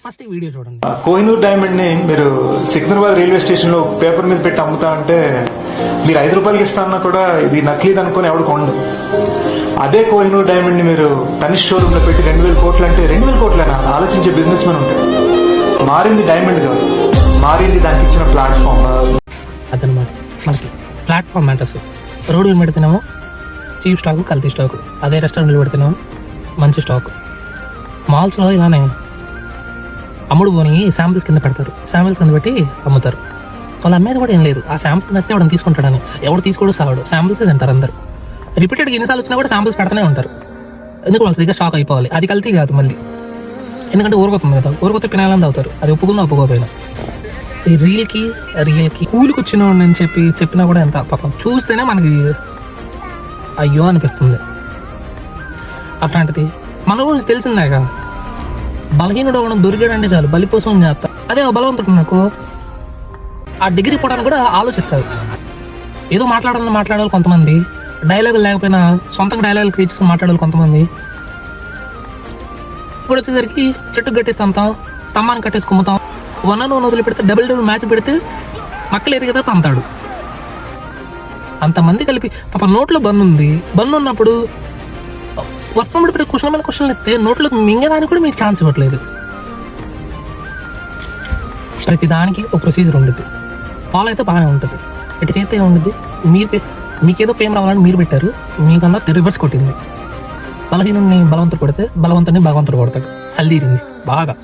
First ఈ video చూడండి. Kohinoor diamond ని మీరు సికింద్రాబాద్ రైల్వే స్టేషన్ లో పేపర్ మీద పెట్టి అమ్ముతా అంటే మీరు 5 రూపాయలకి ఇస్తానన్నా కూడా ఇది నకిలీది అనుకుని ఎవడు కొండు. అదే కోహినూర్ డైమండ్ ని మీరు తనిష్ షోరూమ్ లో పెట్టి 2000 కోట్లు అంటే 2000 కోట్లేనా ఆలోచించే బిజినెస్ మెన్ ఉంటాడు. మారింది డైమండ్ కాదు, మారింది దానికి ఇచ్చిన ప్లాట్ఫామ్. అదనమాట మనకి ప్లాట్ఫామ్ మ్యాటర్స్. రోడ్డు మీద పెడితేనేమో చీప్ స్టాక్, కల్తీ స్టాక్. అదే రెస్టారెంట్లో పెడితేనేమో మంచి స్టాక్. మాల్స్లో ఇలానే అమ్ముడు పోని శాంపిల్స్ కింద పెడతారు, శాంపిల్స్ కింద పెట్టి అమ్ముతారు. వాళ్ళు అమ్మేది కూడా ఏం లేదు, ఆ శాంపిల్స్ నచ్చితే ఎవడని తీసుకుంటాడని. ఎవడు తీసుకోడు సావాడు, శాంపిల్స్ తింటారు అందరు. రిపీటెడ్గా ఎన్నిసార్లు వచ్చినా కూడా శాంపిల్స్ పెడతానే ఉంటారు. ఎందుకు వాళ్ళు సరిగ్గా స్టాక్ అయిపోవాలి. అది కల్తీ కాదు మళ్ళీ, ఎందుకంటే ఊరుకుతుంది కదా, ఊరుకొస్తే పినాలని అవుతారు. అది ఒప్పుకున్నా ఒప్పుకోపోయినా. ఈ రియల్కి కూలికి వచ్చిన అని చెప్పినా కూడా ఎంత పాపం చూస్తేనే మనకి అయ్యో అనిపిస్తుంది. అట్లాంటిది మన గురించి తెలిసిందాక బలహీనుడు అవడం దొరికాడంటే చాలు బలిపోసం చేస్తా. అదే బలవంతుడు నాకు ఆ డిగ్రీ పోవడానికి కూడా ఆలోచిస్తారు. ఏదో మాట్లాడాలి కొంతమంది, డైలాగులు లేకపోయినా సొంతంగా డైలాగులు క్రియేట్ చేసుకుని మాట్లాడాలి కొంతమంది. ఇప్పుడు వచ్చేసరికి చెట్టుకు కట్టేస్తాం, స్తంభాన్ని కట్టేసుకుంటాం. 1-1 వదిలి పెడితే డబుల్ మ్యాచ్ పెడితే మక్కలు ఎదిగితే తంతాడు. అంతమంది కలిపి పాప నోట్లో బన్ను ఉంది. బన్ను ఉన్నప్పుడు వర్షం పడిపోయి క్వశ్చన్ మీద క్వశ్చన్లు ఎత్తే నోట్లోకి మింగేదానికి కూడా మీకు ఛాన్స్ ఇవ్వట్లేదు. ప్రతి దానికి ఒక ప్రొసీజర్ ఉంటుంది, ఫాలో అయితే బాగానే ఉంటుంది. ఇటు చేస్తే ఏముంటుంది, మీకేదో ఫేమ్ రావాలని మీరు పెట్టారు, మీకన్నా రివర్స్ కొట్టింది. బలహీనుడిని బలవంతుడు కొడితే బలవంతుని భగవంతుడు కొడతాడు. సల్దీరింది బాగా.